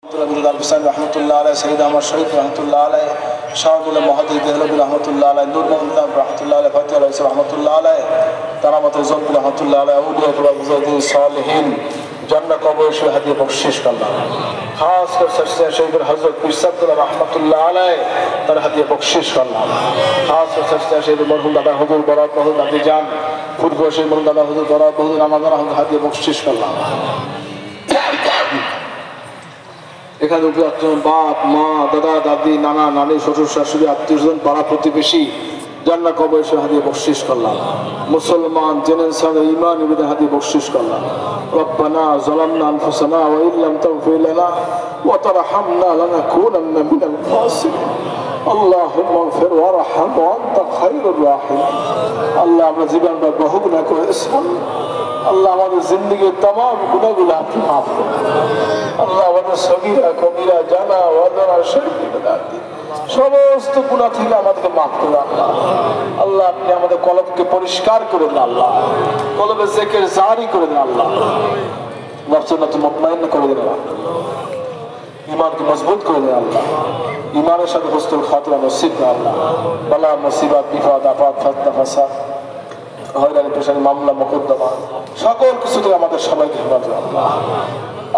রহমতুল্লাহ আলাই, সঈদ আহমদ শহীদ রহমতুল্লাহ আলাই, শাহদুল্লাহ মহাদিস দেহলবী রহমতুল্লাহ আলাই, নূর মোহাম্মদ রহমতুল্লাহ আলাই, ফতেহ আলাই রহমতুল্লাহ আলাই, তারামত জম্বুল রহমতুল্লাহ আলাই, আউলিয়া সালেহীন জান্নাত কবর হাদিয়ে বখশিশ করলাম। খাস করে শহীদুল হযরত পীর সাদুল্লাহ রহমতুল্লাহ আলাই তার হাদিয়ে বখশিশ করলাম। খাস করে শহীদ মরহুম দাদা হুজুর বরাত হুজুর দাদি জান পূর্ব শহীদ মরহুম দাদা হুজুর বরাত হুজুর আমাদের হাদিয়ে বখশিশ করলাম। এখানে বাপ মা দাদা দাদি নানা নানি শ্বশুর শাশুড়ি আত্মীয় স্বজন পাড়া প্রতিবেশী জান্নাত কবর হাদিয়ে বখশিশ করলাম। মুসলমান জেনে সামনে ঈমান নিবেদন হাদিয়ে বখশিশ করলাম। রব্বানা যালামনা আনফুসানা ওয়া ইল্লাম তাগফির লানা ওয়া তারহামনা লানাকুনান্না মিনাল খাসিরিন। আল্লাহুম্মা ইগফির ওয়ারহাম ওয়া আনতা খায়রুর রাহিমিন। আল্লাহ আমরা জীবনটা বহু গুনাহ করেছি। আল্লাহ আমাদের জিন্দেগির तमाम গুনাহগুলো আপনি মাফ করুন। আল্লাহ আমাদের সগীরা কবিরা জানা ওয়াজানা শিরক বিদাতি সমস্ত গুনাহ থেকে আমাদেরকে মাফ করুন। আল্লাহ আল্লাহ আপনি আমাদের কলবকে পরিষ্কার করুন। আল্লাহ কলবে জিকির জারি করে দেন। আল্লাহ নফসকে মুতমাইন করে দেন। ঈমানকে মজবুত করে দেন। আল্লাহ ঈমানের সাথে হুসনুল খাতিমা নসিব করেন। আল্লাহ বালা মুসিবত বিপদ আপদ ফতনা ফাসাদ হয়রানি পেশানি মামলা মোকদ্দমা সকল কিছু থেকে আমাদের সবাইকে হেফাজত আল্লাহ।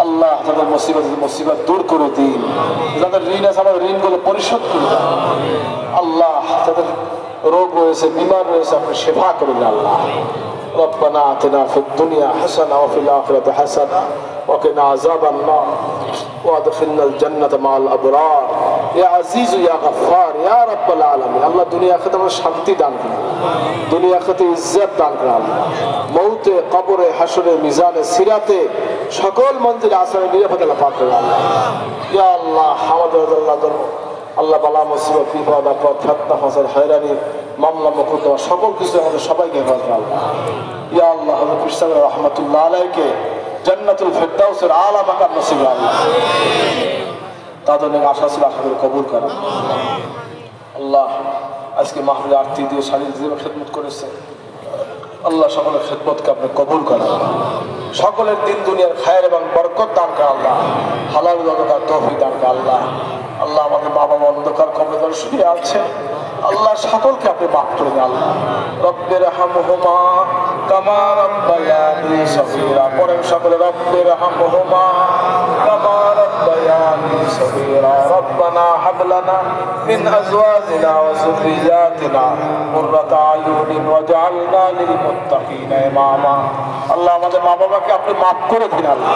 আল্লাহ যাদের মুসিবত দূর করে দিন, যাদের ঋণ আছে আমাদের ঋণগুলো পরিশোধ করে দিন। আল্লাহ যাদের রোগ রয়েছে বিমার রয়েছে আপনি সেবা করে দিন। আল্লাহ রব্বানা আতিনা ফিদ দুনিয়া হাসানা ওয়া ফিল আখিরাতি হাসানা ওয়া কিনা আযাবান নার ওয়া আদখিলনাল জান্নাতা মাআল আবরার ইয়া আজিজ ইয়া গফফার ইয়া রাব্বাল আলামিন। আল্লাহ দুনিয়া আখিরাতে আমাদের শান্তি দান করুন, দুনিয়া আখিরাতে ইজ্জত দান করুন। আল্লাহ মউতে কবরে হাসরে মিজানে সিরাতে সকল মঞ্জিলে আসরে নিরাপদে লাভ করুন। আল্লাহ ইয়া আল্লাহ আমাদের আল্লাহ বালা মুসিবত বিপদ আপদ ফতনা ফাসাদ হয়রানি মামলা মোকদ্দমা সকল কিছু আমাদের সবাইকে হেফাজত করুন। আল্লাহ ইয়া আল্লাহ হযরত পীর সাহেব রাহমাতুল্লাহ আলাইহিকে জান্নাতুল ফিরদাউসের আলা মাকাম নসিব আল্লাহ তাদের আশা ছিল আশা করে কবুল করেন। আল্লাহ আজকে মাহফিলে আরতি দিয়ে শারীরিক জীবন খেদমত করেছে। আল্লাহ সকলের খেদমতকে আপনি কবুল করেন। সকলের দিন দুনিয়ার খায়ের এবং বরকত দান করেন। আল্লাহ হালাল রোজগার তৌফিক দান করেন। আল্লাহ আল্লাহ আমাদের মা বাবা অন্ধকার কবরে শুয়ে আছে। আল্লাহ সকলকে আপনি মাফ করে দেন। আল্লাহ রব্বিরহামহুমা কামা রাব্বায়ানি সগীরা পড়েন সকলে রব্বিরহামহুমা কামা রাব্বায়ানি সগীরা রব্বানা হাব লানা মিন আজওয়াজিনা ওয়া যুররিয়াতিনা কুররাতা আয়ুনিন ওয়াজআলনা লিল মুত্তাকিনা ইমামা। আল্লাহ আমাদের মা বাবাকে আপনি মাফ করে দিন। আল্লাহ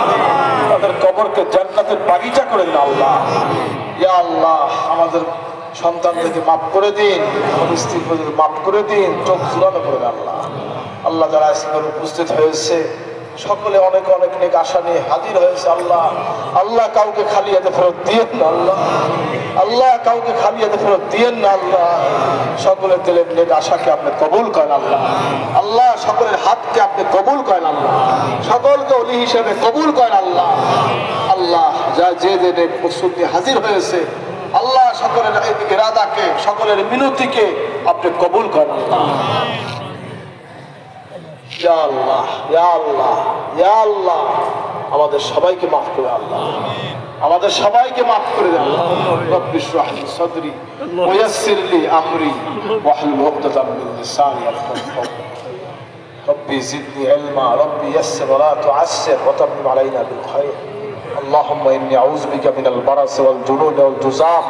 তাদের কবরকে জান্নাতের বাগিচা করে দিন। আল্লাহ ইয়া আল্লাহ আমাদের সন্তানদেরকে মাফ করে দিন, আমাদের স্ত্রীকে মাফ করে দিন, চোখ জুড়ানো করে দিন। আল্লাহ আল্লাহ যারা আজকে উপস্থিত হয়েছে সকলে অনেক অনেক নেক আশা নিয়ে হাজির হয়েছে। আল্লাহ আল্লাহ কাউকে খালি হাতে ফেরত দিয়েন না। আল্লাহ আল্লাহ কাউকে খালি হাতে ফেরত দিয়েন না। আল্লাহ সকলের দিলের নেক আশাকে আপনি কবুল করেন। আল্লাহ আল্লাহ সকলের হাতকে আপনি কবুল করেন। আল্লাহ সকলকে ওলি হিসেবে কবুল করেন। আল্লাহ আল্লাহ যা যে দিনে প্রস্তুত নিয়ে হাজির হয়েছে আল্লাহ সকলের ইরাদাকে সকলের মিনতিকে আপনি কবুল করেন। আল্লাহ ইয়া আল্লাহ ইয়া আল্লাহ ইয়া আল্লাহ আমাদের সবাইকে মাফ করে। আল্লাহ আমাদের সবাইকে মাফ করে দেন। রব্বি ইশরাহ লি সাদরি ওয়া ইয়াসসির লি আমরি ওয়াহলুল উকদাতাম মিন লিসানি ইয়াফকাহু কওলি। রব্বি জিদনি ইলমা রব্বি ইয়াসসির ওয়া লা তুআসসির ওয়া তাম্মিম আলাইনা বিল খায়র। اللهم إني أعوذ بك من البرص والجنون والجذام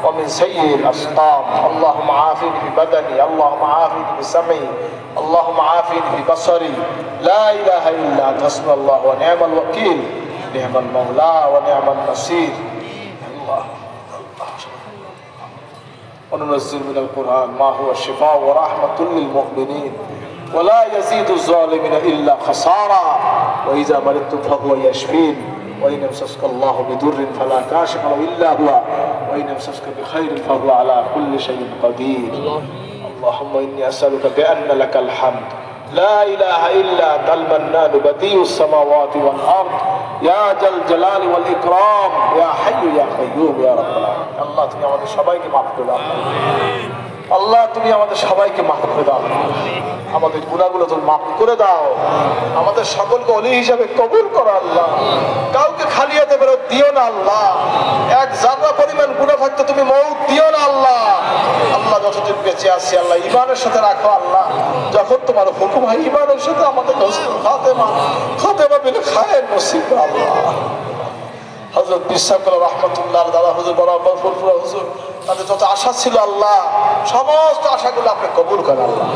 ومن سيء الأسقام. اللهم عافني ببدني، اللهم عافني بسمعي، اللهم عافني ببصري. لا إله إلا أنت حسبنا الله ونعم الوكيل، نعم المولى ونعم النصير. الله وننزل من القرآن ما هو الشفاء ورحمة للمؤمنين ولا يزيد الظالمين إلا خسارا وإذا مرضت فهو يشفين وإن يمسسك الله بضر فلا كاشف له إلا هو وإن يمسسك بخير فهو على كل شيء قدير. اللهم إني أسألك بأن لك الحمد لا إله إلا أنت المنان بديع السماوات والأرض ইয়া জাল জালালি ওয়াল ইকরাম ইয়া হাইয়্যু ইয়া কাইয়্যুম ইয়া রাব্বাল আলামিন। আল্লাহ তুমি আমাদের সবাইকে মাফ করে দাও। আল্লাহ তুমি আমাদের সবাইকে মাফ করে দাও। আমাদের গুনাহগুলো তুমি মাফ করে দাও। আমাদের সকলকে ওলি হিসাবে কবুল করো আল্লাহ। কাউকে খালি হাতে ফেরত দিও না আল্লাহ। এক জাররা পরিমাণ গুনাহ থাকতে তুমি মউত দিও না আল্লাহ। আল্লাহ যতদিন বেঁচে আছি আল্লাহ ঈমানের সাথে রাখো আল্লাহ। যখন তোমার হুকুম হয় ঈমানের সাথে আমাদের খাতেমা বিল খায়ের নসিব করো আল্লাহ। হযরত বিশাকাল রাহমাতুল্লাহ দাদা হুজুর বরাবর ফুরফুরা হুজুর তাদের যত আশা ছিল আল্লাহ সমস্ত আশাগুলো আপনি কবুল করেন আল্লাহ।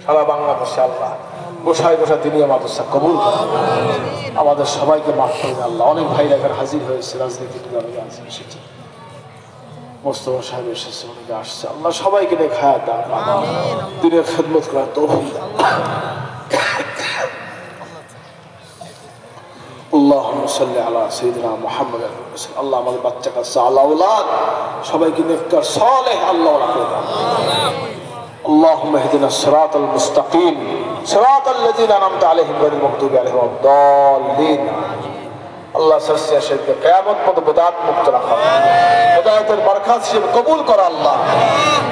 সারা বাংলাদেশে আল্লাহ গোসাই গোসাই দিনিয়া মাদ্রাসা কবুল করেন। আমাদের সবাইকে মাফ করে দেন আল্লাহ। অনেক ভাইরা এখানে হাজির হয়েছে, রাজনীতিক এসেছে, মোস্তফা সাহেব এসেছে, অনেকে আসছে। আল্লাহ সবাইকে নিয়ে খায়াত দান, দিনের খেদমত করার তৌফিক দান। আল্লাহুম্মা সাল্লি আলা সাইয়্যিদিনা মুহাম্মাদ। আল্লাহ আমাদের বাচ্চা কাচ্চা আল্লাহ আওলাদ সবাইকে নেককার সালেহ আল্লাহ করে দাও। اللهم اهدنا الصراط المستقيم صراط الذين انعمت عليهم غير المغضوب عليهم ولا الضالين। আল্লাহ সাসিয়া শেখকে কিয়ামত পর্যন্ত বিদআত মুক্ত রাখো। হিদায়াতের বরকত হিসেবে কবুল করো আল্লাহ।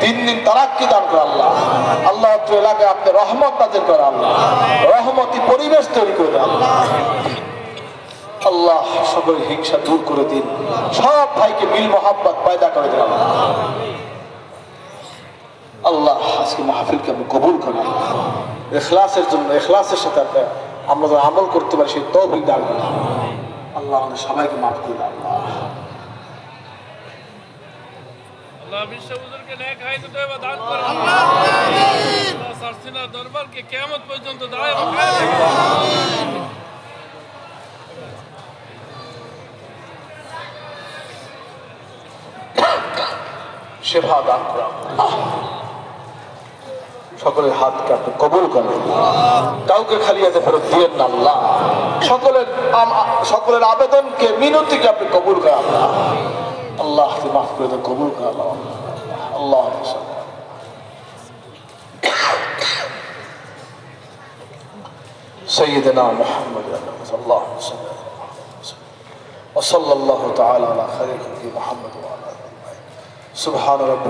দিন দিন তারাক্কি দান করো আল্লাহ। আল্লাহ তো এলাকায় আপনি রহমত নাযিল করো আল্লাহ। রহমতি পরিবেশ তৈরি করে দাও আল্লাহ। আল্লাহ সকলের হিংসা দূর করে দিন, সব ভাইকে মিল মোহাব্বত পয়দা করে দিন আল্লাহ। আল্লাহ আজকে মাহফিলকে আপনি কবুল করেন। ইখলাসের জন্য ইখলাসের সাথে আমরা যারা আমল করতে পারি সেই তৌফিক দান করেন আল্লাহ। আমাদের সবাইকে মাফ করে আল্লাহ। আল্লাহ বিশ্ব হুজুরকে নেক হায়াত তয়বা দান করেন আল্লাহ। আমিন। আল্লাহ সারসিনা দরবারকে কিয়ামত পর্যন্ত দায়েম রাখেন। শেফা দান করেন। সকলের হাতকে আপনি কবুল করেন, কাউকে খালি হাতে ফেরত দিয়েন না আল্লাহ। সকলের আবেদনকে মিনতিকে আপনি কবুল করেন আল্লাহ। আল্লাহ মাফ করে দেন, কবুল করেন আল্লাহ। আল্লাহ سيدنا محمد صلى الله عليه وسلم وصلى الله تعالى على خير خلقه محمد وعلى آله سبحان ربك